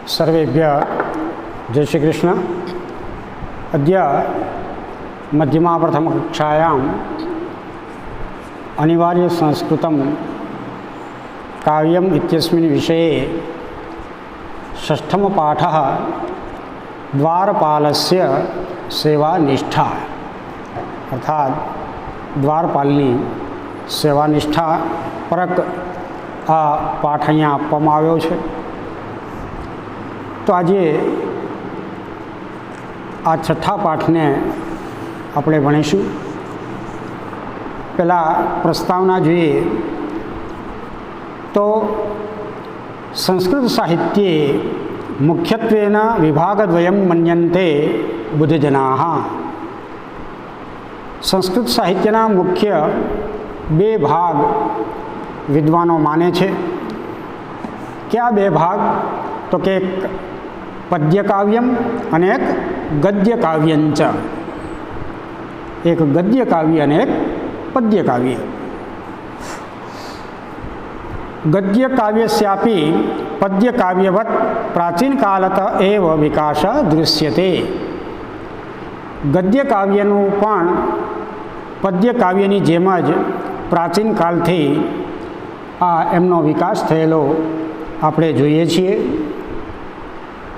सर्वेभ्यः जय श्री कृष्ण। अद्य मध्यमा प्रथमकक्षायाम् अनिवार्य संस्कृतं काव्यम् इत्यस्मिन् विषये षष्ठमपाठः द्वारपालस्य सेवानिष्ठा अर्थात द्वारपालनी सेवानिष्ठा परक आ पाठ અહીંયા આપવામાં આવ્યો છે। तो આજે આ છઠ્ઠા પાઠને આપણે ભણીશું। પહેલાં પ્રસ્તાવના જોઈએ તો સંસ્કૃત સાહિત્ये મુખ્યત્વેન વિભાગદ્વયમ મન્યન્તે બુદ્ધજનાઃ। સંસ્કૃત સાહિત્યના મુખ્ય બે ભાગ વિદ્વાનો માને છે। કયા બે ભાગ? તો કે એક પદ્ય કાવ્યમ અને એક ગદ્ય કાવ્યંચ। એક ગદ્ય કાવ્ય અને એક પદ્ય કાવ્ય। ગદ્ય કાવ્યસ્યાપી પદ્ય કાવ્યવત પ્રાચીન કાલત એવ વિકાસ દૃશ્યતે। ગદ્ય કાવ્યનું પણ પદ્ય કાવ્યની જેમ જ પ્રાચીન કાલથી આ એમનો વિકાસ થયેલો આપણે જોઈએ છીએ।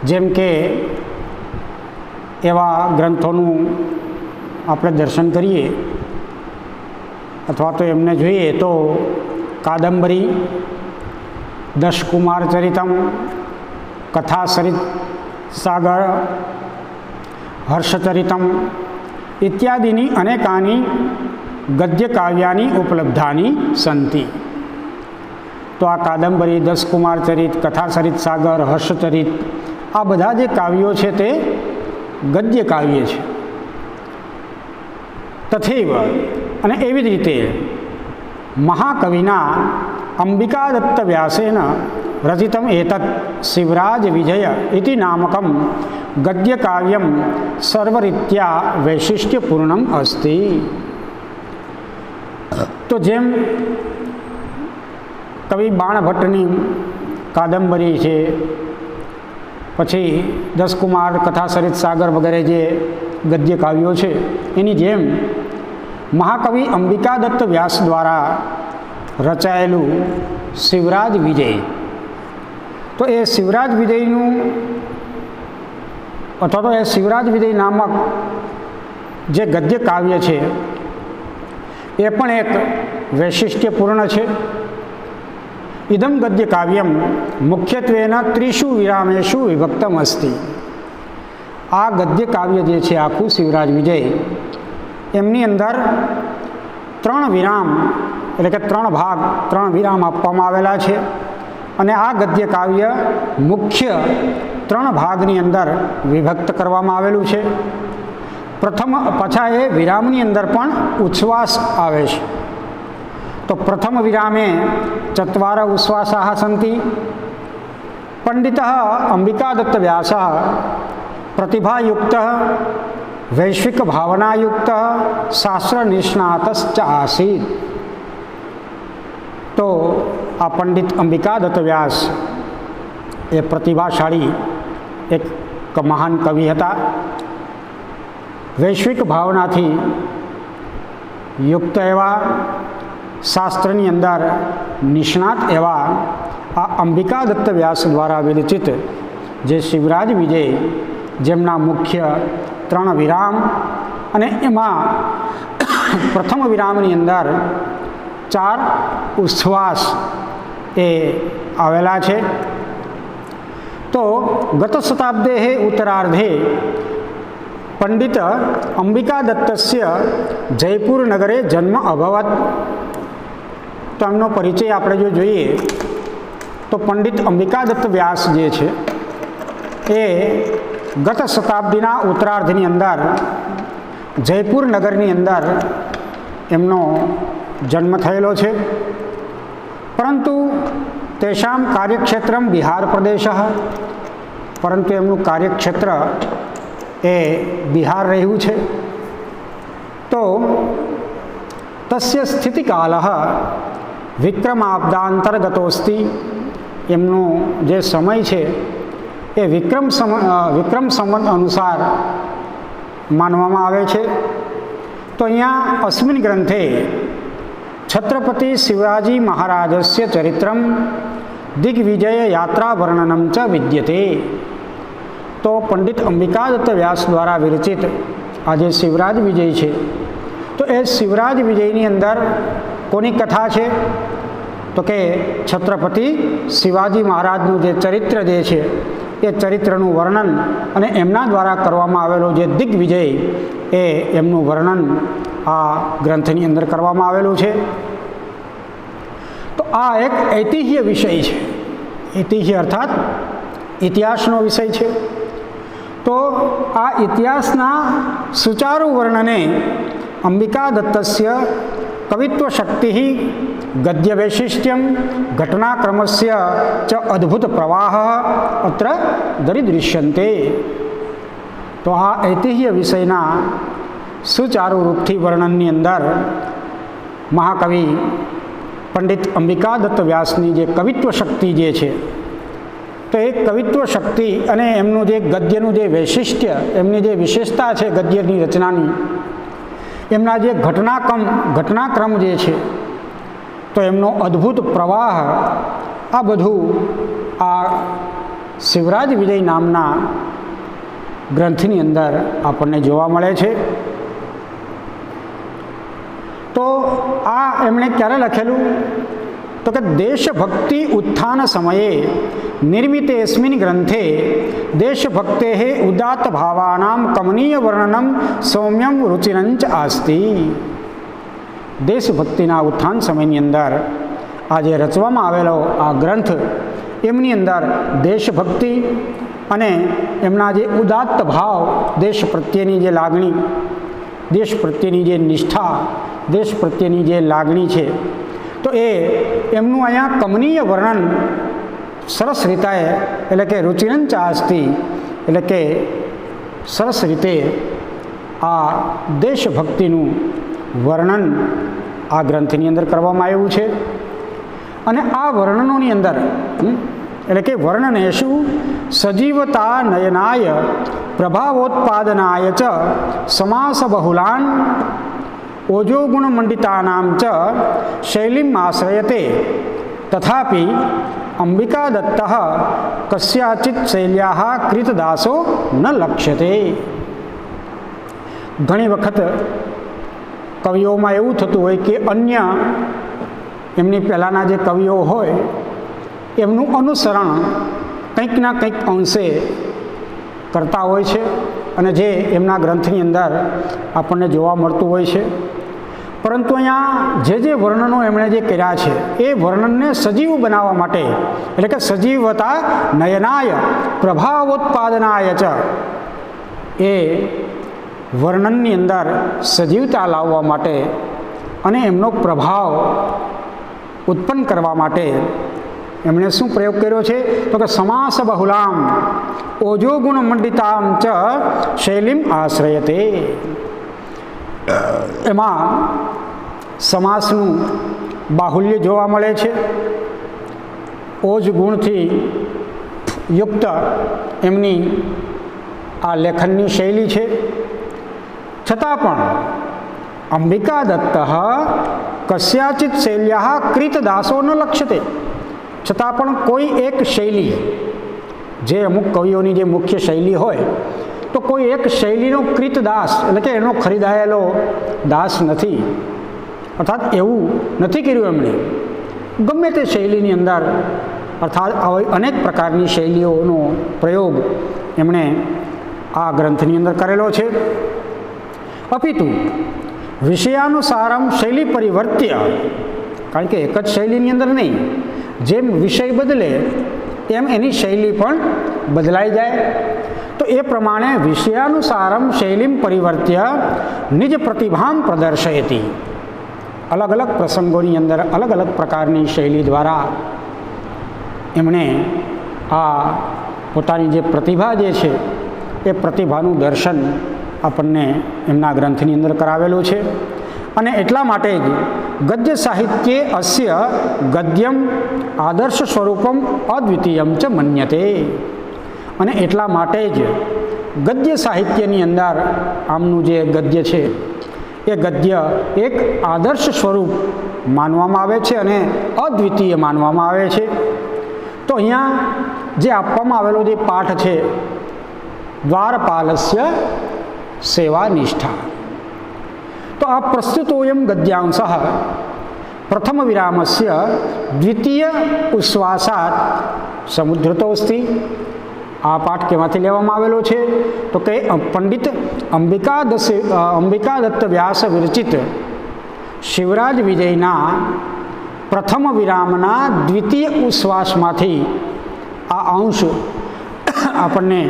જેમ કે એવા ગ્રંથોનું આપણે દર્શન કરીએ અથવા તો એમને જોઈએ તો કાદંબરી, દશકુમાર ચરિતમ, કથા સરિત સાગર, હર્ષચરિતમ ઇત્યાદિની અનેકાની ગદ્ય કાવ્યાની ઉપલબ્ધાની સંતિ। તો આ કાદંબરી, દશકુમાર ચરિત, કથા સરિત સાગર, હર્ષચરિત આ બધા જે કાવ્યો છે તે ગદ્ય કાવ્ય છે। તથૈવ અને એવી જ રીતે મહાકવિના અંબિકાદત્ત વ્યાસેન રચિતમ એતत् શિવરાજ વિજય ઇતિ નામકમ ગદ્ય કાવ્યમ સર્વરીત્યા વૈશિષ્ટ્યપૂર્ણમ અસ્તિ। તો જેમ કવિ બાણભટ્ટની કાદંબરી છે, પછી દશકુમાર, કથા સરિત સાગર વગેરે જે ગદ્ય કાવ્યો છે, એની જેમ મહાકવિ અંબિકાદત્ત વ્યાસ દ્વારા રચાયેલું શિવરાજ વિજય, તો એ શિવરાજ વિજયનું અથવા તો એ શિવરાજ વિજય નામક જે ગદ્ય કાવ્ય છે એ પણ એક વૈશિષ્ટ્યપૂર્ણ છે। ઇદમ ગદ્ય કાવ્યમ મુખ્યત્વેન ત્રિષુ વિરામેષુ વિભક્તમ અસ્તિ। આ ગદ્ય કાવ્ય જે છે આખું શિવરાજ વિજય, એમની અંદર ત્રણ વિરામ એટલે કે ત્રણ ભાગ, ત્રણ વિરામ આપવામાં આવેલા છે અને આ ગદ્ય કાવ્ય મુખ્ય ત્રણ ભાગની અંદર વિભક્ત કરવામાં આવેલું છે। પ્રથમ પાછા એ વિરામની અંદર પણ ઉચ્છ્વાસ આવે છે। તો પ્રથમ વિરામે ચત્વાર ઉચ્છ્વાસાः સन्ति। પંડિતઃ અંબિકાદત્ત વ્યાસः પ્રતિભાયુક્તઃ વૈશ્વિક ભાવનાયુક્તઃ શાસ્ત્ર નિષ્ણાતશ્ચ આસીत्। તો આ પંડિત અંબિકાદત્ત વ્યાસ એ પ્રતિભાશાળી એક મહાન કવિ હતા। વૈશ્વિક ભાવનાથી યુક્ત એવા, શાસ્ત્રની અંદર નિષ્ણાત એવા આ અંબિકાદત્ત વ્યાસ દ્વારા વિરચિત જે શિવરાજ વિજય, જેમના મુખ્ય ત્રણ વિરામ અને એમાં પ્રથમ વિરામની અંદર ચાર ઉચ્છ્વાસ એ આવેલા છે। તો ગત શતાબ્દેः ઉત્તરાર્ધે પંડિત અંબિકાદત્તસ્ય જયપુર નગરે જન્મ અભવત। તો એમનો પરિચય આપણે જો જોઈએ તો પંડિત અંબિકાદત્ત વ્યાસ જે છે એ ગત શતાબ્દીના ઉત્તરાર્ધની અંદર જયપુર નગરની અંદર એમનો જન્મ થયેલો છે। પરંતુ તેષામ કાર્યક્ષેત્રમ બિહાર પ્રદેશ, પરંતુ એમનું કાર્યક્ષેત્ર એ બિહાર રહ્યું છે। તો તસ્ય સ્થિતિકાલ વિક્રમાબ્દાંતર્ગતોસ્તિ, એમનો જે સમય છે એ વિક્રમ સંવત અનુસાર માનવામાં આવે છે. તો અહીંયા અસ્મિન ગ્રંથે છત્રપતિ શિવાજી મહારાજસ્ય ચરિત્રમ દિગ્વિજય યાત્રા વર્ણનમ ચ વિદ્યતે. તો પંડિત અંબિકાદત્ત વ્યાસ દ્વારા વિરચિત આ જે શિવરાજ વિજય છે, તો એ શિવરાજ વિજયની અંદર કોની કથા છે? તો કે છત્રપતિ શિવાજી મહારાજનું જે ચરિત્ર જે છે એ ચરિત્રનું વર્ણન અને એમના દ્વારા કરવામાં આવેલો જે દિગ્વિજય એ એમનું વર્ણન આ ગ્રંથની અંદર કરવામાં આવેલું છે. તો આ એક ઐતિહ્ય વિષય છે. ઐતિહ્ય અર્થાત ઇતિહાસનો વિષય છે. તો આ ઇતિહાસના સુચારુ વર્ણને અંબિકાદત્તસ્ય કવિત્વ શક્તિ ગદ્ય વૈશિષ્ટ્યમ ઘટનાક્રમસ્ય ચ અદ્ભુત પ્રવાહ અત્ર દરિદૃશ્યન્તે. તો આ ઐતિહ્ય વિષયના સુચારુ રૂપથી વર્ણનની અંદર મહાકવિ પંડિત અંબિકાદત્ત વ્યાસની જે કવિત્વ શક્તિ જે છે, તો એ કવિત્વ શક્તિ અને એમનું જે ગદ્યનું જે વૈશિષ્ટ્ય, એમની જે વિશેષતા છે ગદ્યની રચનાની, એમના જે ઘટનાક્રમ જે છે, તો એમનો અદ્ભુત પ્રવાહ, આ બધું આ શિવરાજ વિજય નામના ગ્રંથની અંદર આપણને જોવા મળે છે. તો આ એમણે ક્યારે લખેલું? તો કે દેશભક્તિ ઉત્થાન સમયે નિર્મિતેસ્મિન ગ્રંથે દેશભક્તે ઉદાત્ત ભાવાનામ કમનીય વર્ણનમ સૌમ્યમ રુચિરંચ આસ્તિ. દેશભક્તિના ઉત્થાન સમયની અંદર આ જે રચવામાં આવેલો આ ગ્રંથ, એમની અંદર દેશભક્તિ અને એમના જે ઉદાત્ત ભાવ, દેશ પ્રત્યેની જે લાગણી, દેશ પ્રત્યેની જે નિષ્ઠા, દેશ પ્રત્યેની જે લાગણી છે, તો એ એમનું અહીંયા કમનીય વર્ણન સરસ રીતે, એટલે કે રુચિરંચ આસ્તિ, એટલે કે સરસ રીતે આ દેશભક્તિનું વર્ણન આ ગ્રંથની અંદર કરવામાં આવ્યું છે. અને આ વર્ણનોની અંદર એટલે કે વર્ણનેષુ સજીવતા નયનાય પ્રભાવોત્પાદનાય ચ સમાસ બહુલાન ઓજોગુણમંડિતાનામ ચ શૈલીમ આશ્રયતે. તથાપિ અંબિકાદત્ત કસ્યાચિત શૈલ્યા કૃતદાસો ન લક્ષ્યતે. ઘણી વખત કવિઓમાં એવું થતું હોય કે અન્ય એમની પહેલાંના જે કવિઓ હોય એમનું અનુસરણ કંઈક ના કંઈક અંશે કરતા હોય છે, અને જે એમના ગ્રંથની અંદર આપણને જોવા મળતું હોય છે. પરંતુ અહીંયા જે વર્ણનો એમણે જે કર્યા છે એ વર્ણનને સજીવ બનાવવા માટે, એટલે કે સજીવતા નયનાય પ્રભાવોત્પાદનાય ચ, એ વર્ણનની અંદર સજીવતા લાવવા માટે અને એમનો પ્રભાવ ઉત્પન્ન કરવા માટે એમણે શું પ્રયોગ કર્યો છે? તો કે સમાસ બહુલામ ઓજોગુણ મંડિતામ ચ શૈલીમ આશ્રયતે. એમાં સમાસનું બાહુલ્ય જોવા મળે છે. ઓજ ગુણથી યુક્ત એમની આ લેખનની શૈલી છે. છતાં પણ અંબિકાદત્ત કસ્યાચિત શૈલ્યા કૃતદાસો ન લક્ષ્યતે. છતાં પણ કોઈ એક શૈલી, જે અમુક કવિઓની જે મુખ્ય શૈલી હોય, તો કોઈ એક શૈલીનો કૃતદાસ, એટલે કે એનો ખરીદાયેલો દાસ નથી. અર્થાત એવું નથી કર્યું એમણે. ગમે તે શૈલીની અંદર, અર્થાત આવી અનેક પ્રકારની શૈલીઓનો પ્રયોગ એમણે આ ગ્રંથની અંદર કરેલો છે. અપિતુ વિષયાનુસારમ શૈલી પરિવર્ત્ય, કારણ કે એક જ શૈલીની અંદર નહીં, જેમ વિષય બદલે એમ એની શૈલી પણ બદલાઈ જાય. તો એ પ્રમાણે વિષયાનુસારમ શૈલીમ પરિવર્ત્ય નિજ પ્રતિભામ પ્રદર્શયતી. અલગ અલગ પ્રસંગોની અંદર અલગ અલગ પ્રકારની શૈલી દ્વારા એમણે આ પોતાની જે પ્રતિભા જે છે એ પ્રતિભાનું દર્શન આપણને એમના ગ્રંથની અંદર કરાવેલું છે. અને એટલા માટે જ ગદ્ય સાહિત્યે અસ્ય ગદ્યમ આદર્શ સ્વરૂપમ અદ્વિતીયમ ચ મન્યતે, અને એટલા માટે જ ગદ્ય સાહિત્યની અંદર આમનું જે ગદ્ય છે એ ગદ્ય એક આદર્શ સ્વરૂપ માનવામાં આવે છે અને અદ્વિતીય માનવામાં આવે છે. તો અહીંયા જે આપવામાં આવેલો જે પાઠ છે, દ્વારપાલસ્ય સેવા નિષ્ઠા, તો આ પ્રસ્તુતોયમ ગદ્यांश પ્રથમ વિરામસ્ય દ્વિતીય ઉશ્વાસાત સમુદ્રતોસ્તિ. આ પાઠ કેમાંથી લેવામાં આવેલો છે? તો કે પંડિત અંબિકાદત્ત વ્યાસ વિરચિત શિવરાજ વિજયના પ્રથમ વિરામના દ્વિતીય ઉશ્વાસમાંથી આ અંશ આપણને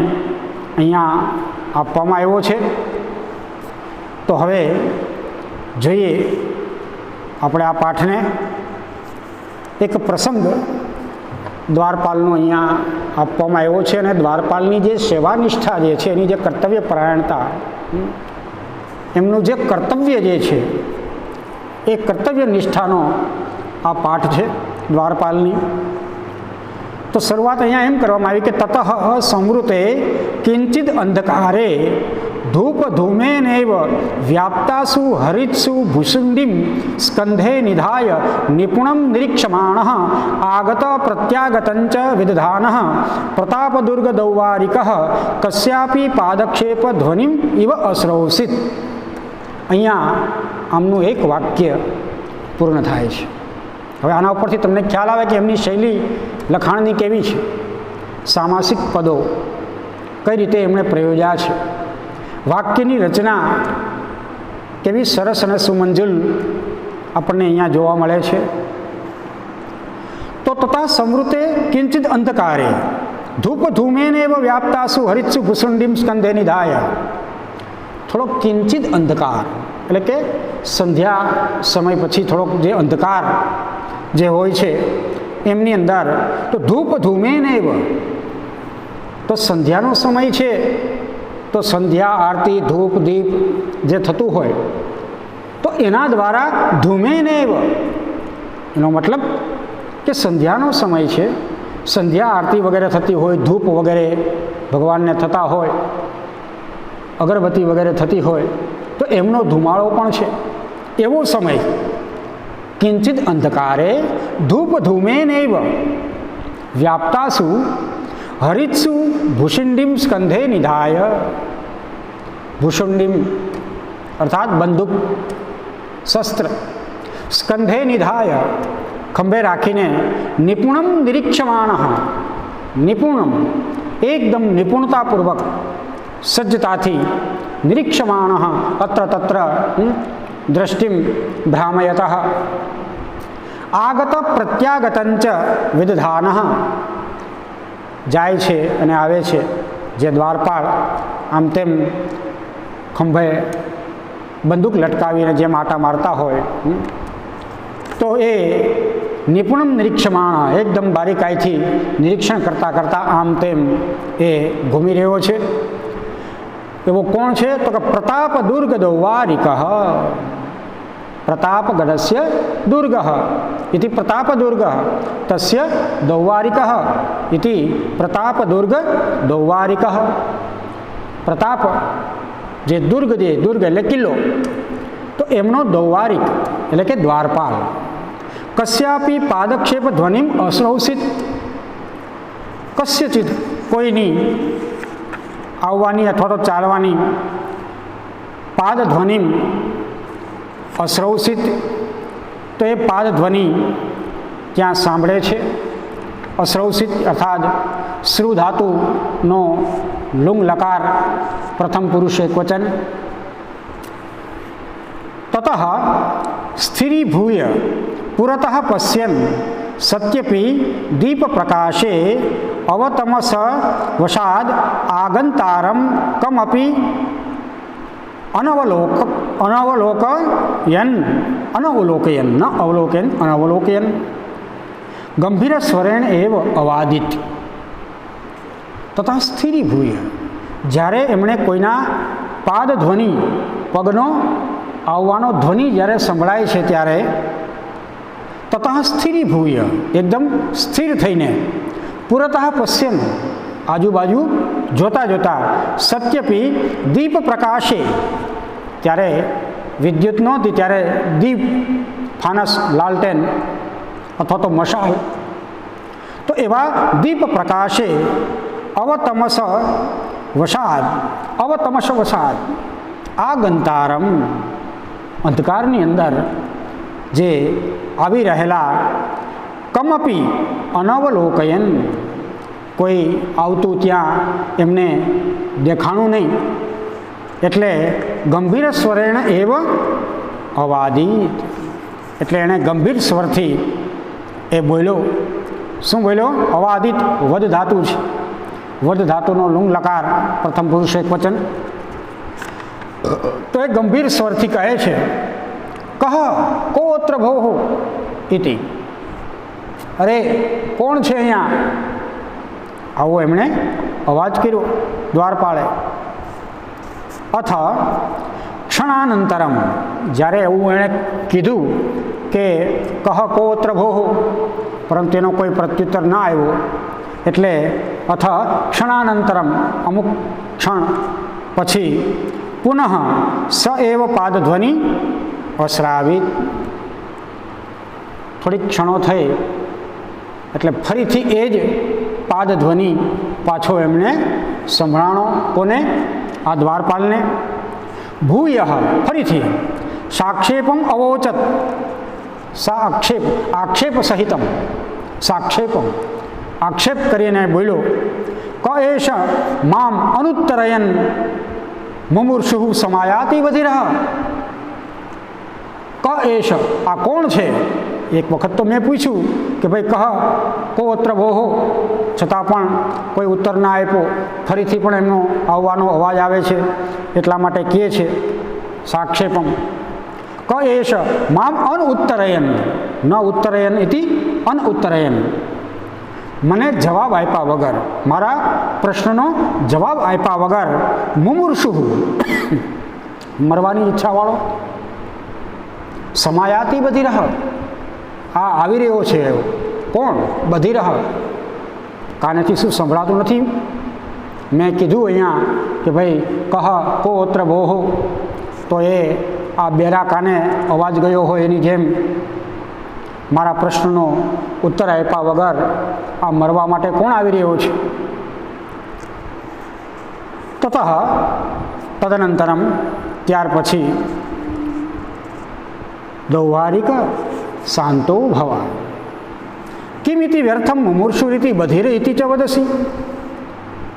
અહીંયા આપવામાં આવ્યો છે. તો હવે જોઈએ આપણે આ પાઠને. એક પ્રસંગ દ્વારપાલનો અહીંયા આપવામાં આવ્યો છે, અને દ્વારપાલની જે સેવાનિષ્ઠા જે છે, એની જે કર્તવ્ય પરાયણતા, એમનું જે કર્તવ્ય જે છે એ કર્તવ્ય નિષ્ઠાનો આ પાઠ છે દ્વારપાલની. તો શરૂઆત અહીંયા એમ કરવામાં આવી કે તતઃ સંવૃતે કિંચિદ અંધકારે ધૂપ ધૂમેનૈવ વ્યાપ્તાસુ હરિત્સુ ભૂષુંડીમ સ્કંધે નિધાય નિપુણમ નિરીક્ષમાણઃ આગત પ્રત્યાગતંચ વિદધાનઃ પ્રતાપદુર્ગ દૌવારિકઃ કસ્યાપી પાદક્ષેપ ધ્વનિમ ઇવ અશ્રૌસિત. અહીંયા આમનું એક વાક્ય પૂર્ણ થાય છે. હવે આના ઉપરથી તમને ખ્યાલ આવે કે એમની શૈલી લખાણની કેવી છે, સામાસિક પદો કઈ રીતે એમણે પ્રયોજ્યા છે, વાક્યની રચના કેવી સરસ અને સુમંજુલ આપણને અહીંયા જોવા મળે છે. તો તથા સંવૃતે કિંચિત અંધકારે ધૂપ ધૂમેનેવ વ્યાપ્તાસુ હરિત્સુ ભૂષુંડીમ સ્કંધે નિધાય. થોડોક કિંચિત અંધકાર એટલે કે સંધ્યા સમય પછી થોડોક જે અંધકાર જે હોય છે એમની અંદર, તો ધૂપ ધૂમેનેવ, તો સંધ્યાનો સમય છે, તો સંધ્યા આરતી ધૂપ દીપ જે થતું હોય તો એના દ્વારા ધૂમેનેવ, એનો મતલબ કે સંધ્યાનો સમય છે, સંધ્યા આરતી વગેરે થતી હોય, ધૂપ વગેરે ભગવાનને થતા હોય, અગરબત્તી વગેરે થતી હોય, તો એમનો ધુમાડો પણ છે એવો સમય. કિંચિત અંધકારે ધૂપ ધૂમેનૈવ વ્યાપ્તાસુ હરિત્સુ ભૂષુંડીમ સ્કંધે નિધાય. ભૂષુંડીમ અર્થાત બંદૂક શસ્ત્ર, સ્કંધે નિધાય ખંભે રાખીને, નિપુણમ નિરીક્ષમાણ, નિપુણમ એકદમ નિપુણતાપૂર્વક સજ્જતાથી, નિરીક્ષમાણ અત્ર તત્ર દ્રષ્ટિમ ભ્રામયત, આગત પ્રત્યાગતંચ વિદધાન, જાય છે અને આવે છે જે દ્વારપાળ આમ તેમ ખંભે બંદૂક લટકાવીને જેમ આટા મારતા હોય, તો એ નિપુણમ નિરીક્ષમાણ એકદમ બારીકાઈથી નિરીક્ષણ કરતાં કરતાં આમ તેમ એ ઘૂમી રહ્યો છે. એવો કોણ છે? તો કે પ્રતાપ દુર્ગ દૌવારિક, પ્રતાપગઢસ્ય દુર્ગ ઇતિ પ્રતાપદુર્ગ, તસ્ય દૌવારિક ઇતિ પ્રતાપદુર્ગ દૌવારિક. પ્રતાપ જે દુર્ગ એટલે કિલ્લો, તો એમનો દૌવારિક એટલે કે દ્વારપાલ. કસ્યાપી પાદક્ષેપ ધ્વનિમ અશ્રૌસિત, કસ્યચિત કોઈની આવવાની અથવા તો ચાલવાની પાદ ધ્વનિમ અશ્રૌસિત, તો એ પાદ ધ્વનિ ત્યાં સાંભળે છે. અશ્રૌસિત અર્થાત શ્રુ ધાતુનો લુંગ લકાર પ્રથમ પુરુષ એકવચન. તતઃ સ્થિરીભૂય પુરતઃ પશ્યન સત્યપી દીપ પ્રકાશે અવતમસ વશાદ આગંતારમ કમપી અનવલોકયન ગંભીર સ્વરેણ એવ અવાદિત. તથા સ્થિરીભૂય, જ્યારે એમણે કોઈના પાદ ધ્વનિ પગનો આવવાનો ધ્વનિ જ્યારે સંભળાય છે ત્યારે તતઃ સ્થિરીભૂય એકદમ સ્થિર થઈને પુરતઃ પશ્યન આજુબાજુ જોતા જોતા સત્યપી દીપ પ્રકાશે ત્યારે વિદ્યુત નહોતી ત્યારે દીપ ફાનસ લાલટેન અથવા તો મશાલ તો એવા દીપ પ્રકાશે અવતમસ વસાદ આ ગંતારમ અંધકારની અંદર જે આવી રહેલા કમપી અનવલોકયન કોઈ આવતું ત્યાં એમને દેખાણું નહીં એટલે ગંભીર સ્વરેણ એવ અવાદિત એટલે એણે ગંભીર સ્વરથી એ બોલ્યો. શું બોલ્યો? અવાદિત વદ ધાતુ છે. વદ ધાતુનો લુંગ લકાર પ્રથમ પુરુષ એકવચન. તો એ ગંભીર સ્વરથી કહે છે કહ કોત્ર ભોઃ ઇતિ. અરે કોણ છે અહીંયા? આવો એમણે અવાજ કર્યો દ્વારપાળે. અથ ક્ષણાનંતરમ જ્યારે એવું એણે કીધું કે કહ કોત્ર ભોઃ પરંતુ એનો કોઈ પ્રત્યુત્તર ના આવ્યો એટલે અથ ક્ષણાનંતરમ અમુક ક્ષણ પછી પુનઃ સ એવ પાદધ્વનિ અશ્રાવિત. થોડીક ક્ષણો થઈ એટલે ફરીથી એ જ પાદધ્વનિ પાછો એમને સંભળાણો. કોને? આ દ્વારપાલને. ભૂય ફરીથી સાક્ષેપમ અવોચત. આક્ષેપ સહિતમ સાક્ષેપમ આક્ષેપ કરીને બોલ્યો ક એષ મામ અનુત્તરયન મુમુર્ષુ સમાયાતિ વધિરઃ. ક એષ આ કોણ છે? એક વખત તો મેં પૂછ્યું કે ભાઈ કહ કોત્ર ભોઃ છતાં પણ કોઈ ઉત્તર ના આપ્યો. ફરીથી પણ એમનો આવવાનો અવાજ આવે છે એટલા માટે કહે છે સાક્ષેપમ. ક એષ મામ અનુત્તરયન ન ઉત્તરયન ઇતિ અનુત્તરયન. મને જવાબ આપ્યા વગર મારા પ્રશ્નનો જવાબ આપ્યા વગર મુમુર્ષુ મરવાની ઈચ્છાવાળો સમાયાતિ બધિરઃ આ આવી રહ્યો છે. કોણ? બધિરઃ. કાનેથી શું સંભળાતું નથી? મેં કીધું અહીંયા કે ભાઈ કહ કોત્ર ભોઃ તો એ આ બેરા કાને અવાજ ગયો હોય એની જેમ મારા પ્રશ્નનો ઉત્તર આપ્યા વગર આ મરવા માટે કોણ આવી રહ્યો છે? તતઃ તદનંતરમ ત્યાર પછી દૌવારિક શાંતો ભવા કિમિતિ વ્યર્થમ મુમુર્ષુ રીતિ બધિર ઇતિ ચ વદસી.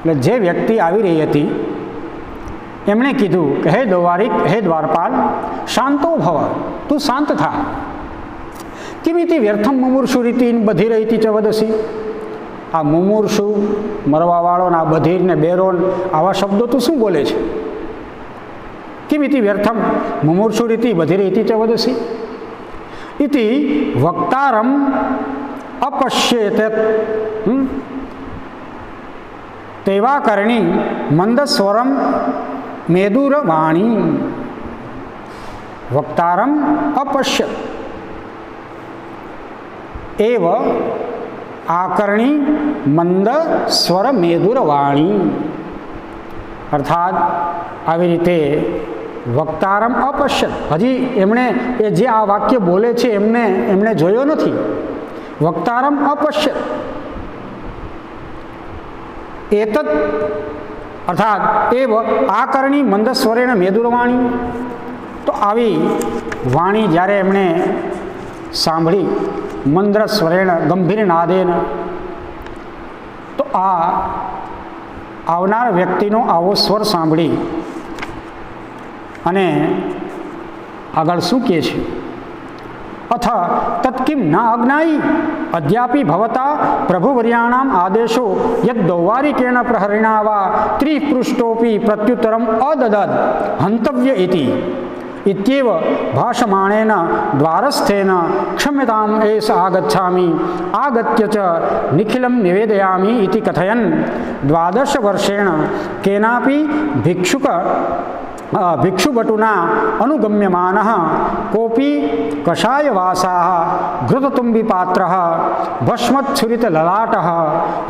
એટલે જે વ્યક્તિ આવી રહી હતી એમણે કીધું કે હે દૌવારિક, હે દ્વારપાલ, શાંતો ભવ, તું શાંત થા. કિમિતિ વ્યર્થમ મુમુર્ષુ રીતિ બધિર ઇતિ ચ વદસી. આ મુમુર્ષુ મરવાવાળો ને આ બધિર ને બેરોન આવા શબ્દો તું શું બોલે છે? કિમિતિ વ્યર્થમ મુમુર્ષુ રીતિ બધિર ઇતિ ચ વદસી ઇતિ વક્તારમ અપશ્યેત તેવા કરણી મંદસ્વરમ મેદુરવાણી. વક્તારમ અપશ્યત એવ આકરણી મંદ સ્વર મેદુરવાણી. અર્થાત આવી રીતે વક્તારમ અપશ્યત, હજી એમણે એ જે આ વાક્ય બોલે છે એમણે જોયો નથી. વક્તારમ અપશ્યત એતત અર્થાત એવ આકરણી મંદસ્વરેણ મેદુરવાણી. તો આવી વાણી જ્યારે એમણે સાંભળી મંદ્ર સ્વરેણ ગંભીર નાદેન, તો આ આવનાર વ્યક્તિનો આવો સ્વર સાંભળી અને આગળ શું કહે છે? અથ તત્કિમ ન અજ્ઞાયી અદ્યાપી ભવતા પ્રભુવર્યાણામ આદેશો યદ દૌવારિકેણ પ્રહરિણા વા ત્રિપૃષ્ઠોપી પ્રત્યુત્તરમ અદદદ હંતવ્ય ઇતિ ઇત્યેવ ભાષમાણેન દ્વારસ્થેન ક્ષમ્યતામ એષ આગચ્છામિ આગત્ય ચ નિખિલમ નિવેદયામિ ઇતિ કથયન 12 વર્ષેણ કેનાપી ભિક્ષુક भिक्षुभटुना अनुगम्यमानः कोपि कषायवासाः घृततुम्बिपात्रः भस्मच्छुरितललाटः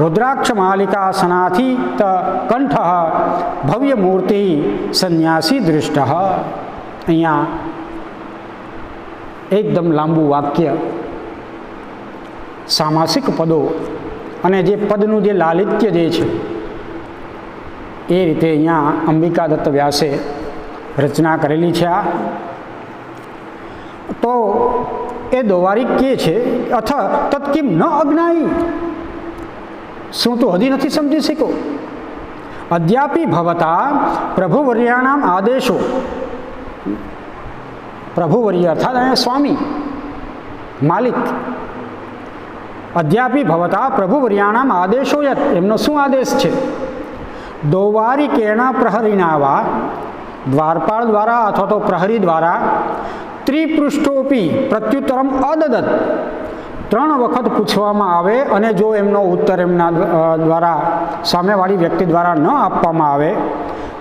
रुद्राक्षमालिकासनाथितकण्ठः भव्यमूर्ति सन्यासी दृष्टः। અહીંયા એકદમ લાંબુ વાક્ય સામાસિક પદો અને જે પદનું જે લાલિત્ય જે છે એ રીતે અહીંયા અંબિકા દત્ત વ્યાસે રચના કરેલી છે। આ તો એ દોવારી કે છે અથ તત્કિમ ન અજ્ઞાયી, શું તું હજી નથી સમજી શક્યો? અદ્યાપી ભવતા પ્રભુવર્યાણામ આદેશો, પ્રભુવર્ય અર્થાત અહીંયા સ્વામી માલિક, અદ્યાપી ભવતા પ્રભુવર્યાણામ આદેશો યત, એમનો શું આદેશ છે? દૌવારિકેણ પ્રહરીણાવા, દ્વારપાળ દ્વારા અથવા તો પ્રહરી દ્વારા ત્રિપૃષ્ઠોપી પ્રત્યુત્તરમ અદદત, 3 વખત પૂછવામાં આવે અને જો એમનો ઉત્તર એમના દ્વારા સામેવાળી વ્યક્તિ દ્વારા ન આપવામાં આવે,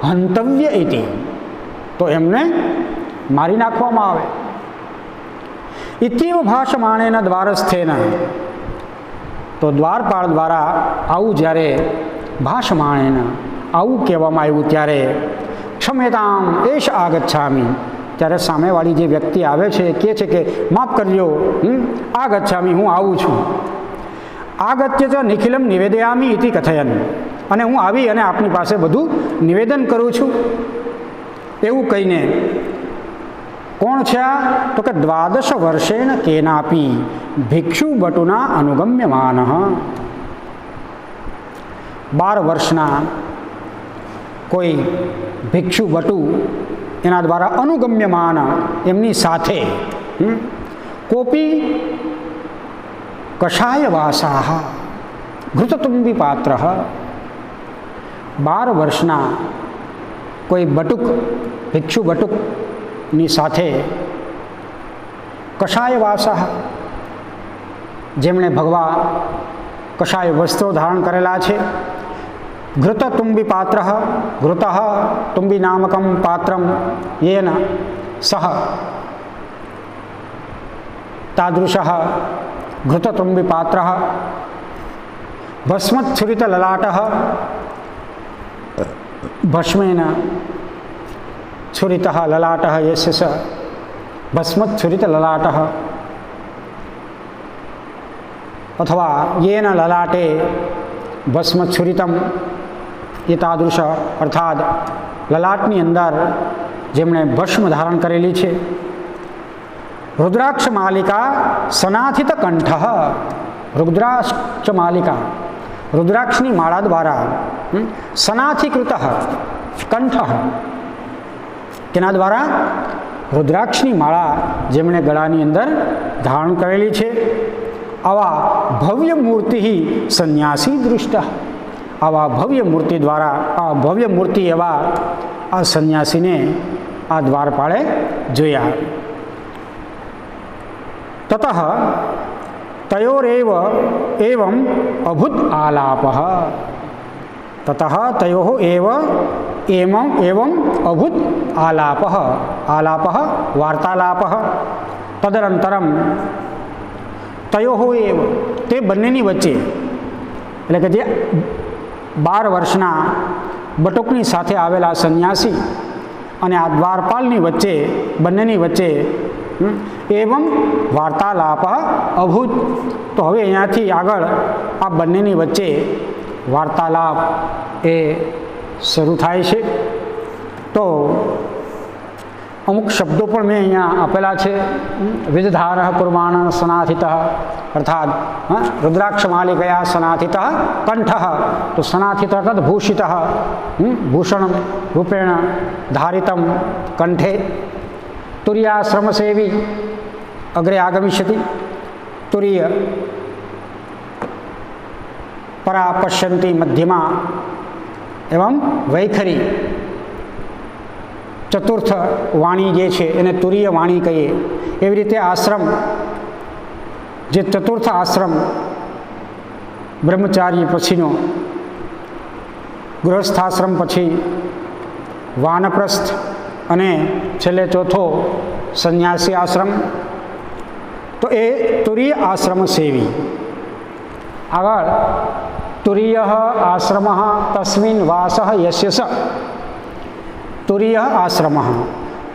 હંતવ્ય ઇતિ, તો એમને મારી નાખવામાં આવે। ઇત્યેવ ભાષમાણેન દ્વારસ્થેન, તો દ્વારપાળ દ્વારા આવું જ્યારે ભાષમાણેન આવું કહેવામાં આવ્યું ત્યારે ક્ષમ્યતામ એષ આગચ્છામિ, ત્યારે સામેવાળી જે વ્યક્તિ આવે છે એ કહે છે કે માફ કરજો, આગચ્છામિ, હું આવું છું। આગત્ય ચ નિખિલમ નિવેદયામિ ઇતિ કથયન, અને હું આવી અને આપની પાસે બધું નિવેદન કરું છું, એવું કહીને કોણ છે આ? તો કે 12 વર્ષેણ કેનાપી ભિક્ષુ બટુના અનુગમ્યમાન, 12 વર્ષના કોઈ ભિક્ષુ બટુ એના દ્વારા અનુગમ્યમાન, એમની સાથે કોપી કષાયવાસાહ ઘૃતતુંબી પાત્ર, 12 વર્ષના કોઈ બટુક ભિક્ષુ બટુકની સાથે કષાયવાસાહ, જેમણે ભગવા કષાય વસ્ત્રો ધારણ કરેલા છે, ઘૃતતુંબી પાત્ર, ઘૃત તુંબી નામકમ પાત્રમ યેન સહ તાદૃશ ઘૃતતુંબી પાત્ર, ભસ્મચ્છુરિતલલાટ, ભસ્મેન છુરિત લલાટ યસ્ય સ ભસ્મચ્છુરિતલલાટ, અથવા યેન લલાટે ભસ્મચ્છુરિતમ એતાદૃશ, અર્થાત લલાટની અંદર જેમણે ભસ્મ ધારણ કરેલી છે, રુદ્રાક્ષ માલિકા સનાથિત કંઠ, રુદ્રાક્ષ માલિકા રુદ્રાક્ષની માળા દ્વારા સનાથીકૃત કંઠ, તેના દ્વારા રુદ્રાક્ષની માળા જેમણે ગળાની અંદર ધારણ કરેલી છે, આવા ભવ્ય મૂર્તિ સંન્યાસી દૃષ્ટ, આવા ભવ્ય મૂર્તિ દ્વારા આ ભવ્ય મૂર્તિ એવા આ સંન્યાસીને આ દ્વારપાળે જોયા। તતઃ તયોરેવ એવં અભૂત આલાપ, તતઃ તયોઃ એવ એવં અભૂત આલાપ, આલાપ વાર્તાલાપ, તદનંતરમ તયોઃ એવ, તે બંનેની વચ્ચે, એટલે કે જે 12 વર્ષના બટુકની સાથે આવેલા સંન્યાસી અને આ દ્વારપાલની વચ્ચે, બંનેની વચ્ચે એવં વાર્તાલાપ અભૂત, તો હવે અહીંયાથી આગળ આ બંનેની વચ્ચે વાર્તાલાપ એ શરૂ થાય છે। તો અમુક શબ્દો પણ મેં અહીંયા આપેલા છે, વિદધાર કુર્માણ સનાથિત, અર્થાત રુદ્રાક્ષ માલિકયા સનાથિત કંઠ, તો સનાથિત અર્થાત ભૂષિત, ભૂષણ રૂપેણ ધારિતમ કંઠે, તુર્યાશ્રમ સેવી અગ્રે આગમિષ્યતિ, તુર્ય પરા પશ્યંતિ મધ્યમા એવં વૈખરી, ચતુર્થ વાણી જે છે એને તુરીય વાણી કહીએ। એવી રીતે આશ્રમ, જે ચતુર્થ આશ્રમ બ્રહ્મચારી પછીનો, ગૃહસ્થાશ્રમ પછી વાનપ્રસ્થ, અને છેલ્લે ચોથો સંન્યાસી આશ્રમ, તો એ તુરીય આશ્રમ સેવી. આગળ તુરીય આશ્રમ તસ્મિન વાસ યસ્ય સ. તુરીય આશ્રમ,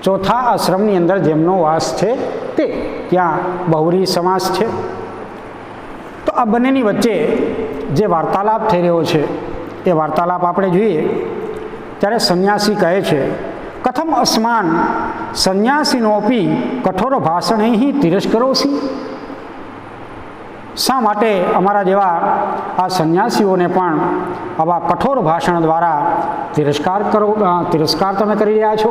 ચોથા આશ્રમની અંદર જેમનો વાસ છે તે. ત્યાં બહુરી સમાસ છે. તો આ બંનેની વચ્ચે જે વાર્તાલાપ થઈ રહ્યો છે એ વાર્તાલાપ આપણે જોઈએ ત્યારે સંન્યાસી કહે છે, કથમ અસ્માન સંન્યાસીનોપી કઠોર ભાષણૈ તિરસ્કરોસી. શા માટે અમારા જેવા આ સંન્યાસીઓને પણ આવા કઠોર ભાષણ દ્વારા તિરસ્કાર તમે કરી રહ્યા છો?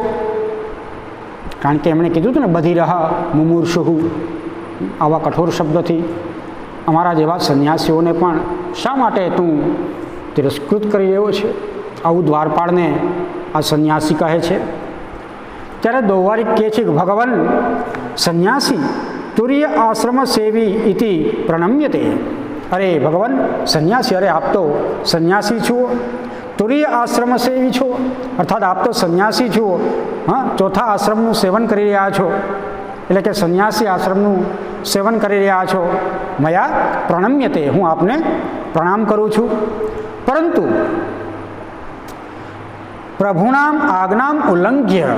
કારણ કે એમણે કીધું હતું ને, બધિરઃ મુમૂર્ષુઃ, આવા કઠોર શબ્દોથી અમારા જેવા સંન્યાસીઓને પણ શા માટે તું તિરસ્કૃત કરી રહ્યો છે? આવું દ્વારપાળને આ સંન્યાસી કહે છે. ત્યારે દૌવારિક કહે છે કે ભગવાન સંન્યાસી તુરીય આશ્રમ સેવી ઇતિ પ્રણમ્યતે. અરે ભગવાન સંન્યાસી, અરે આપ તો સંન્યાસી છો, તુરીય આશ્રમ સેવી છો, અર્થાત આપ તો સંન્યાસી છો. હા, ચોથા આશ્રમનું સેવન કરી રહ્યા છો, એટલે કે સંન્યાસી આશ્રમનું સેવન કરી રહ્યા છો. મયા પ્રણમ્યતે, હું આપને પ્રણામ કરું છું. પરંતુ પ્રભુનામ આજ્ઞામ ઉલ્લંઘ્ય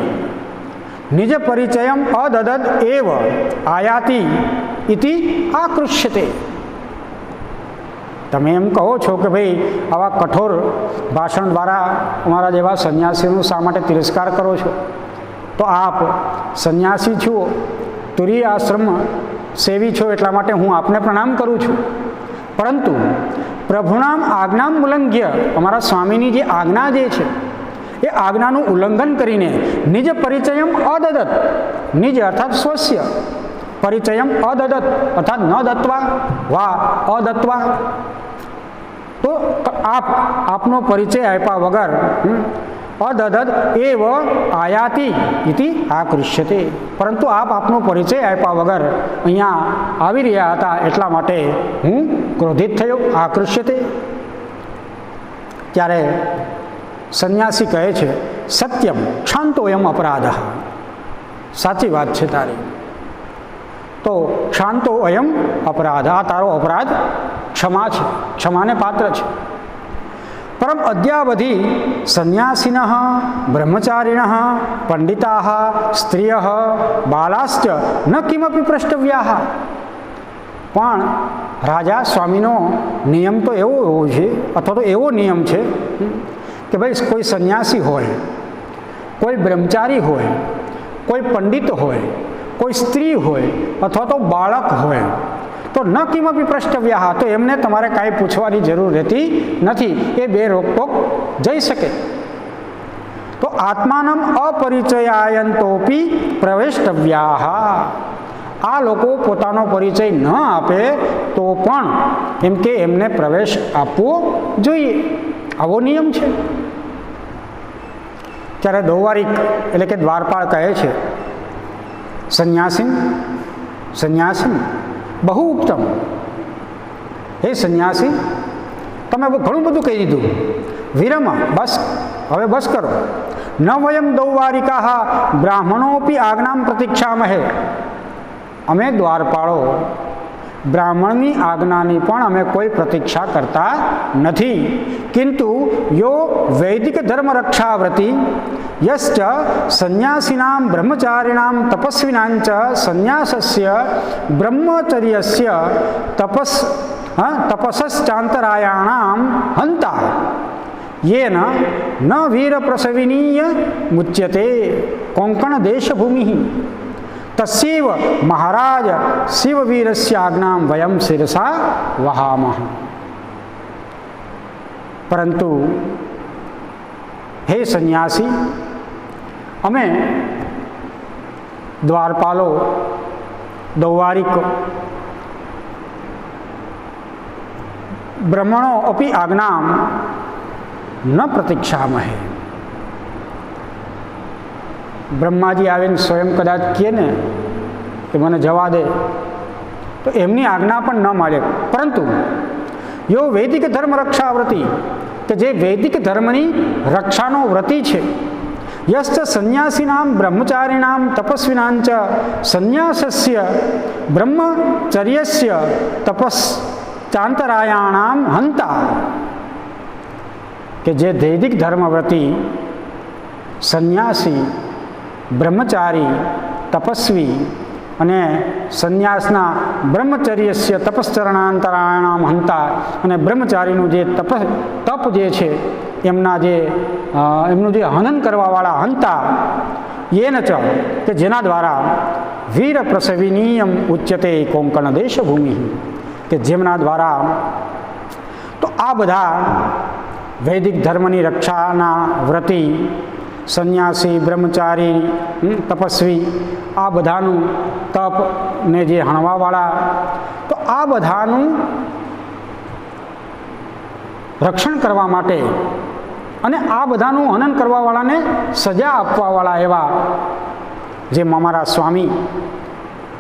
નિજ પરિચયમ અદદદ એવ આયાતિ ઇતિ આકૃષ્યતે. તમે એમ કહો છો કે ભાઈ આવા કઠોર ભાષણ દ્વારા અમારા જેવા સંન્યાસીનું શા માટે તિરસ્કાર કરો છો? તો આપ સંન્યાસી છો, તુરીય આશ્રમ સેવી છો, એટલા માટે હું આપને પ્રણામ કરું છું. પરંતુ પ્રભુનામ આજ્ઞામ ઉલ્લંઘ્ય, અમારા સ્વામીની જે આજ્ઞા જે છે એ આજ્ઞાનું ઉલ્લંઘન કરીને નિજ પરિચયમ અદદત, નિજ અર્થાત સ્વસ્ય, પરિચયમ અદદત અર્થાત ન દત્વા વા અદત્વા, તો આપનો પરિચય આપ્યા વગર અદદત એવ આયાતિ ઇતિ આકૃષ્યતે, પરંતુ આપ આપનો પરિચય આપ્યા વગર અહીંયા આવી રહ્યા હતા એટલા માટે હું ક્રોધિત થયો. આકૃષ્યતે. ત્યારે સંન્યાસી કહે છે, સત્યમ ક્ષાંતોયમ અપરાધ. સાચી વાત છે તારી, તો ક્ષાંતો અયમ અપરાધ, આ તારો અપરાધ ક્ષમા છે, ક્ષમાને પાત્ર છે. પરમ અદ્યાવધિ સંન્યાસિન બ્રહ્મચારિણ પંડિતા સ્ત્રીય બાલાશ્ચ ન કિમપી પ્રષ્ટવ્યા. પણ રાજા સ્વામીનો નિયમ તો એવો હોવો છે, અથવા તો એવો નિયમ છે કે ભાઈ કોઈ સંન્યાસી હોય, કોઈ બ્રહ્મચારી હોય, કોઈ પંડિત હોય, કોઈ સ્ત્રી હોય અથવા તો બાળક હોય, તો ન કિમપી પ્રષ્ટવ્યા, તો એમને તમારે કાંઈ પૂછવાની જરૂર રહેતી નથી, એ બે રોકટોક જઈ શકે. તો આત્માનમ અપરિચયાયંતોપી પ્રવેષ્ટવ્યા, આ લોકો પોતાનો પરિચય ન આપે તો પણ એમ કે એમને પ્રવેશ આપવો જોઈએ, આવો નિયમ છે. ત્યારે દૌવારિક એટલે કે દ્વારપાળ કહે છે, સંન્યાસી બહુ ઉત્તમ. હે સંન્યાસી, તમે ઘણું બધું કહી દીધું, વિરમ, બસ, હવે બસ કરો. ન વયમ દૌવારિકા બ્રાહ્મણોપી આજ્ઞામ પ્રતીક્ષામહે. અમે દ્વારપાળો બ્રાહ્મણની આજ્ઞાની પણ અમે કોઈ પ્રતીક્ષા કરતા નથી. કિંતુ યો વૈદિક ધર્મ રક્ષાવ્રતિ યશ્ચ સંન્યાસીનામ બ્રહ્મચારીણામ તપસ્વિનાંચ સંન્યાસસ્ય બ્રહ્મચર્યસ્ય તપસશ્ચાંતરાયાણામ હંતા येन न वीर प्रसविनीय मुच्यते कोंकण देशभूमि तस्यैव महाराज शिववीरस्य आज्ञां वयं शिरसा वहामः. परंतु हे सन्यासी, अमे द्वारपालो दौवारिक ब्रह्मणो अपि आज्ञां न प्रतीक्षामहे. બ્રહ્માજી આવીને સ્વયં કદાચ કહે ને કે મને જવા દે, તો એમની આજ્ઞા પણ ન માને. પરંતુ યો વૈદિક ધર્મ રક્ષા વ્રતિ, કે જે વૈદિક ધર્મની રક્ષાનો વ્રતિ છે, यश्च संन्यासिनां ब्रह्मचारिणां तपस्विनांच संन्यासस्य ब्रह्मचर्यस्य तपश्चांतरायाणां हंता, કે જે વૈદિક ધર્મવ્રતી, સંન્યાસી, બ્રહ્મચારી, તપસ્વી અને સંન્યાસના બ્રહ્મચર્યસ્ય તપશ્ચરણાંતરાયણામ હંતા, અને બ્રહ્મચારીનું જે તપ જે છે એમનું જે હનન કરવાવાળા હંતા, યેન ચ, કે જેના દ્વારા વીર પ્રસવિનીયમ ઉચ્યતે કોંકણ દેશભૂમિ, કે જેમના દ્વારા, તો આ બધા વૈદિક ધર્મની રક્ષાના વ્રતી, સંન્યાસી, બ્રહ્મચારી, તપસ્વી, આ બધાનું તપને જે હણવાવાળા, તો આ બધાનું રક્ષણ કરવા માટે અને આ બધાનું હનન કરવાવાળાને સજા આપવાવાળા એવા જે અમારા સ્વામી,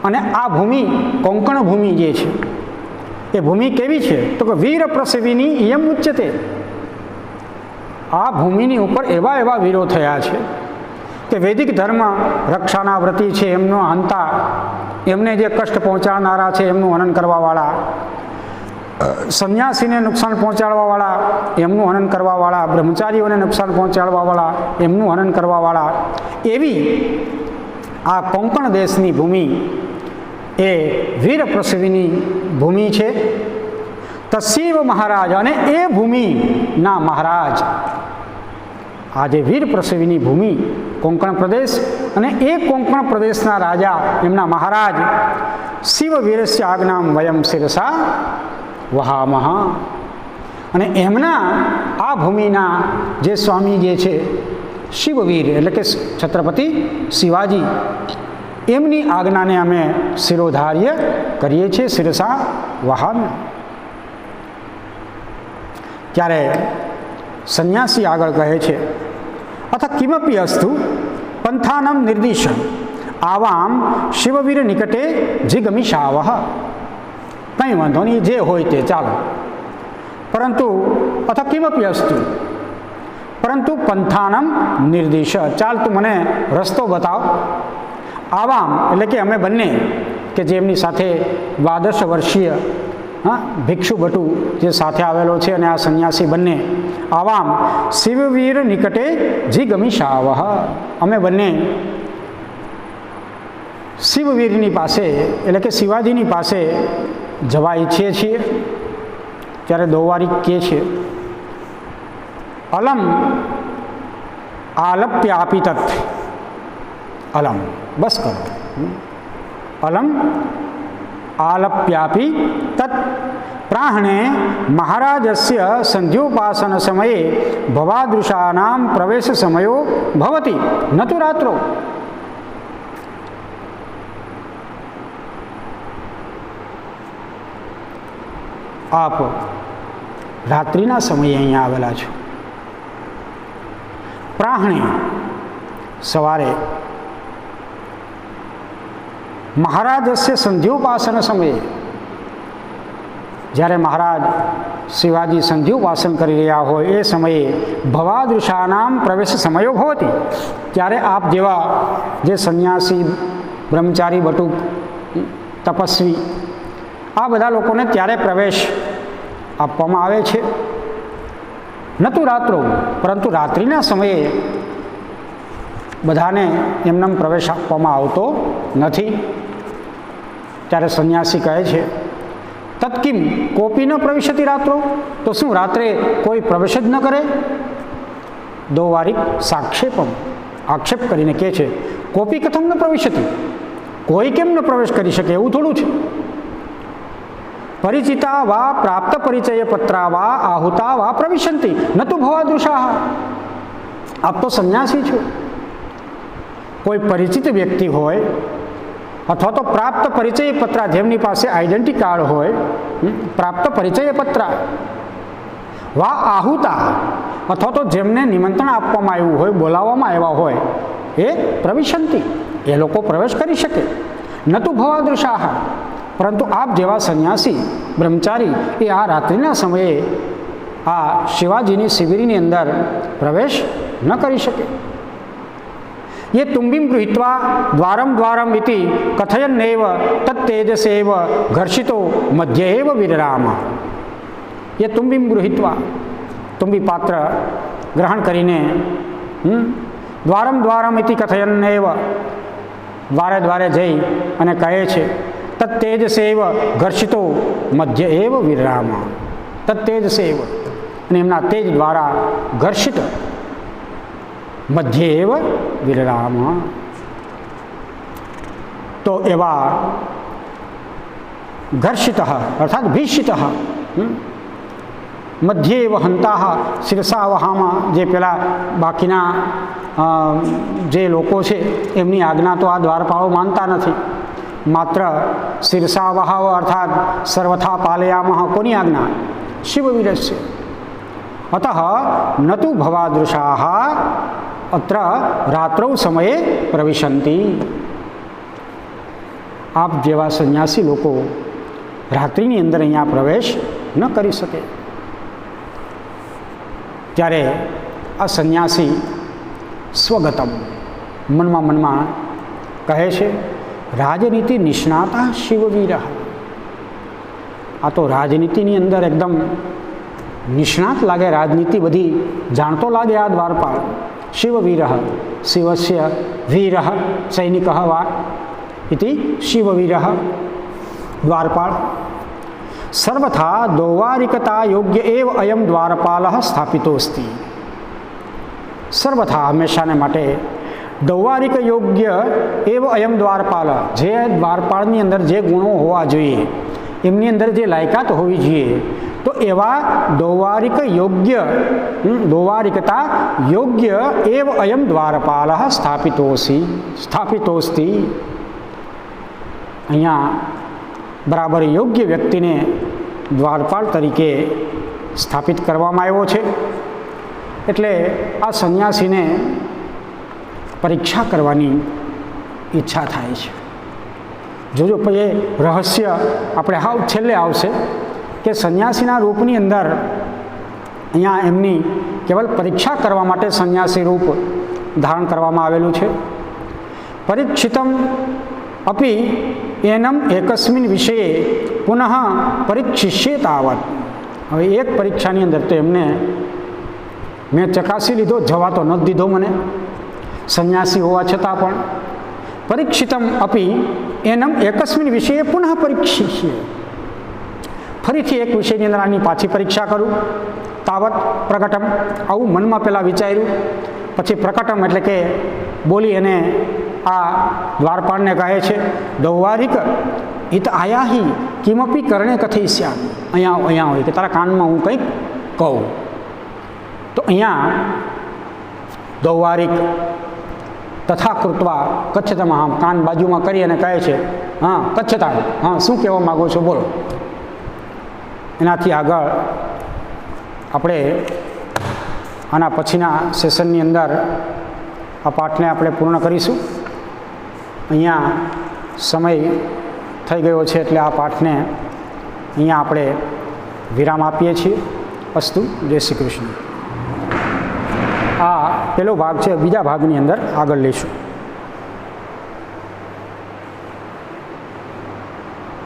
અને આ ભૂમિ કોંકણ ભૂમિ જે છે એ ભૂમિ કેવી છે? તો કે વીર પ્રસવિની ઇયમ ઉચ્યતે. આ ભૂમિની ઉપર એવા એવા વીરો થયા છે કે વૈદિક ધર્મ રક્ષાના વ્રતી છે એમનો હંતા, એમને જે કષ્ટ પહોંચાડનારા છે એમનું હનન કરવાવાળા, સંન્યાસીને નુકસાન પહોંચાડવાવાળા એમનું હનન કરવાવાળા, બ્રહ્મચારીઓને નુકસાન પહોંચાડવાવાળા એમનું હનન કરવાવાળા, એવી આ કોંકણ દેશની ભૂમિ એ વીર પ્રસવિની ભૂમિ છે. તસ્યૈવ મહારાજ, અને એ ભૂમિના મહારાજ, આ જે વીર પ્રસવિની ભૂમિ કોંકણ પ્રદેશ, અને એ કોંકણ પ્રદેશના રાજા, એમના મહારાજ શિવવીરસ્ય આજ્ઞામ વયમ શિરસા વહામહ, અને એમના આ ભૂમિના જે સ્વામી જે છે શિવવીર, એટલે કે છત્રપતિ શિવાજી, એમની આજ્ઞાને અમે શિરોધાર્ય કરીએ છીએ, શિરસા વહામ્ય. ત્યારે સંન્યાસી આગળ કહે છે, અથ કિમપી અસ્તુ પંથાનમ નિર્દિશ આવામ શિવવીર નિકટે જિગમિષાવહ. કંઈ વાંધો નહીં, જે હોય તે ચાલો, પરંતુ અથ કિમપી અસ્તુ, પરંતુ પંથાનમ નિર્દિશ, ચાલ તું મને રસ્તો બતાવ. આવામ એટલે કે અમે બંને, કે જે એમની સાથે 12 વર્ષીય ભિક્ષુ ભટુ જે સાથે આવેલો છે, અને આ સંન્યાસી બંને, આવામ શિવવીર નિકટે જિગમિષાવહ, અમે બંને શિવવીરની પાસે, એટલે કે શિવાજીની પાસે જવા ઈચ્છીએ છીએ. ત્યારે દોવારી કહે છે, અલમ આલપ્યાપી તત્, અલમ બસ કરો, અલમ આલપ્યાપી તત્ પ્રાહણે મહારાજસ્ય સંધ્યોપાસન સમયે ભવાદૃશાનામ પ્રવેશ સમયો ભવતી ન તુ રાત્રો. આપ રાત્રિના સમયે અહીંયા આવેલા છો. પ્રાહણે સવારે, મહારાજસ્ય સંધ્યોપાસન સમયે, જ્યારે મહારાજ શિવાજી સંધ્યોપાસન કરી રહ્યા હોય એ સમયે ભવાદૃશાનામ પ્રવેશ સમયો ભવતી, ત્યારે આપ જેવા જે સંન્યાસી, બ્રહ્મચારી, બટુક, તપસ્વી, આ બધા લોકોને ત્યારે પ્રવેશ આપવામાં આવે છે. નતું રાત્રો, પરંતુ રાત્રિના સમયે બધાને એમનેમ પ્રવેશ આપવામાં આવતો નથી. ત્યારે સંન્યાસી કહે છે, તત્કિમ કોપી ન પ્રવિશતિ રાત્રો, તો શું રાત્રે કોઈ પ્રવેશ જ ન કરે? દોવારિક સાક્ષેપમ, આક્ષેપ કરીને કહે છે, કોપી કથમ ન પ્રવિશતિ, કોઈ કેમ ન પ્રવેશ કરી શકે? એવું થોડું છે. પરિચિતા વા પ્રાપ્ત પરિચય પત્રા વા આહુતા વા પ્રવિશંતિ ન તો ભવાદૃશાહ. આપ તો સંન્યાસી છો, કોઈ પરિચિત વ્યક્તિ હોય અથવા તો પ્રાપ્ત પરિચય પત્ર, જેમની પાસે આઈડેન્ટિટી કાર્ડ હોય, પ્રાપ્ત પરિચય પત્ર, વા આહુતા, અથવા તો જેમને નિમંત્રણ આપવામાં આવ્યું હોય, બોલાવવામાં આવ્યા હોય, એ પ્રવિશંતિ, એ લોકો પ્રવેશ કરી શકે. ન તો ભવાદૃશાહ, પરંતુ આપ જેવા સંન્યાસી, બ્રહ્મચારી, એ આ રાત્રિના સમયે આ શિવાજીની શિબિરની અંદર પ્રવેશ ન કરી શકે. ये तुम्बिं गृहीत्वा द्वारं द्वारम् इति कथयन्नेव तत्तेजसेव घर्षितो मध्ये एव विराम। ये तुम्बिं गृहीत्वा, तुम्बी पात्र ग्रहण करीने द्वारं द्वारम् इति कथयन्नेव, द्वारे द्वारे जई अने कहे छे तत्तेजसेव घर्षितो मध्य एव विराम। तत्तेजसेव अने एमना तेज द्वारा घर्षित मध्य एव विराम। तो एवा घर्षितः अर्थात भीषितः मध्य एव हंताः शिरसा वहामा, जे पेला बाकीना जे लोको छे एमनी आज्ञा तो आ द्वारपालो मानता नथी, मात्र शिरसा वहाव अर्थात सर्वथा पालयामः कोनी आज्ञा? शिववीरस्य। अतः न तु भवादृशाः अत्र रात्रौ समये प्रविशन्ति। आप जेवा सन्यासी लोको रात्रिनी अंदर अहींया प्रवेश न करी सके। त्यारे आ सन्यासी स्वगतम मनमा मनमा कहे छे राजनीति निष्णाता शिववीर। आ तो राजनीतिनी अंदर एकदम निष्णात लागे, राजनीति बधी जानतो लागे आ द्वारपाल। शिववीर शिवस्य वीरः सैनिकः वा इति शिववीरः द्वारपाल। सर्वथा दौवारिकता योग्य एव अयम द्वारपालः स्थापितोस्ति। सर्वथा हमेशा ने माटे दौवारिक योग्य एव अयम द्वारपाल, जे द्वारपालनी अंदर जे गुणों होवा जोईए, एमनी अंदर जे लायकात होवी जोईए, तो एवा दौवारिकता योग्य एव अयम द्वारपालः स्थापितोस्ति। अहींया बराबर योग्य व्यक्ति ने द्वारपाल तरीके स्थापित करवामां आव्यो छे। एटले आ सन्यासी ने परीक्षा करवानी ઈચ્છા થાય છે। જોજો પછી એ રહસ્ય આપણે હાવ છેલ્લે આવશે કે સંન્યાસીના રૂપની અંદર અહીંયા એમની કેવલ પરીક્ષા કરવા માટે સંન્યાસી રૂપ ધારણ કરવામાં આવેલું છે। પરીક્ષિતમ अपि एनम एकस्मिन् विषये पुनः परीक्षिष्ये तावत्। हवे एक परीक्षानी अंदर तो एमने मैं चकासी लीधो, जवा तो न दीधो मने, सन्यासी होवा छतां पण। परीक्षितम अपि एनम एकस्मिन् विषये पुनः परीक्षिष्ये, फरीथी एक विषयनी अंदर आनी पाછી परीक्षा करूँ। तावत प्रकटम, आवुं मनमा पेला विचार्युं, पछी प्रकटम एटले के बोली अने आ द्वारपाल ने कहे छे दौवारिक इत आया ही किमपि करणे कथयिष्यामि। अहींया अहींया होय के तारा कान में हूँ कंईक कहूँ, तो अहींया दौवारिक तथा कृत्वा कच्छतम, हाँ कान बाजू में करी अने कहे छे हाँ कच्छता, हाँ शुं कहेवा मागो छो बोलो। एनाथी आगळ आपणे आना पछीना सेशननी अंदर आ पाठने आपणे पूर्ण करीशुं। अहींया समय थई गयो छे एटले आ पाठने अहींया आपणे विराम आपीए छीए। अस्तु, जय श्री कृष्ण। आ पहेलो भाग छे, बीजा भागनी अंदर आगळ लईशुं।